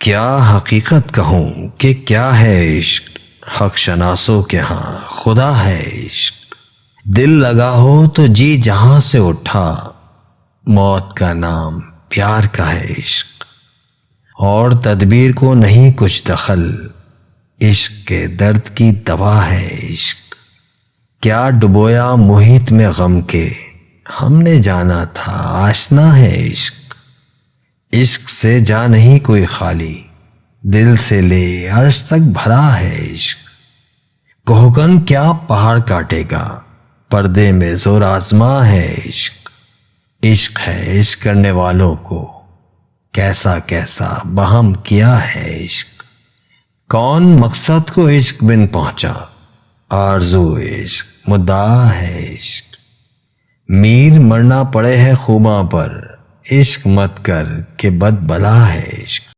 क्या हकीकत कहूँ कि क्या है इश्क, हक शनासों के यहाँ खुदा है इश्क। दिल लगा हो तो जी जहां से उठा, मौत का नाम प्यार का है इश्क। और तदबीर को नहीं कुछ दखल, इश्क के दर्द की दवा है इश्क। क्या डुबोया मुहित में गम के, हमने जाना था आशना है इश्क। इश्क से जा नहीं कोई खाली, दिल से ले अर्श तक भरा है इश्क। कोहगन क्या पहाड़ काटेगा, पर्दे में जोर आजमा है इश्क। इश्क है इश्क करने वालों को, कैसा कैसा बहम किया है इश्क। कौन मकसद को इश्क बिन पहुंचा, आरज़ू इश्क मुद्दा है इश्क। मीर मरना पड़े है खूबा पर, इश्क मत कर के बद बला है इश्क।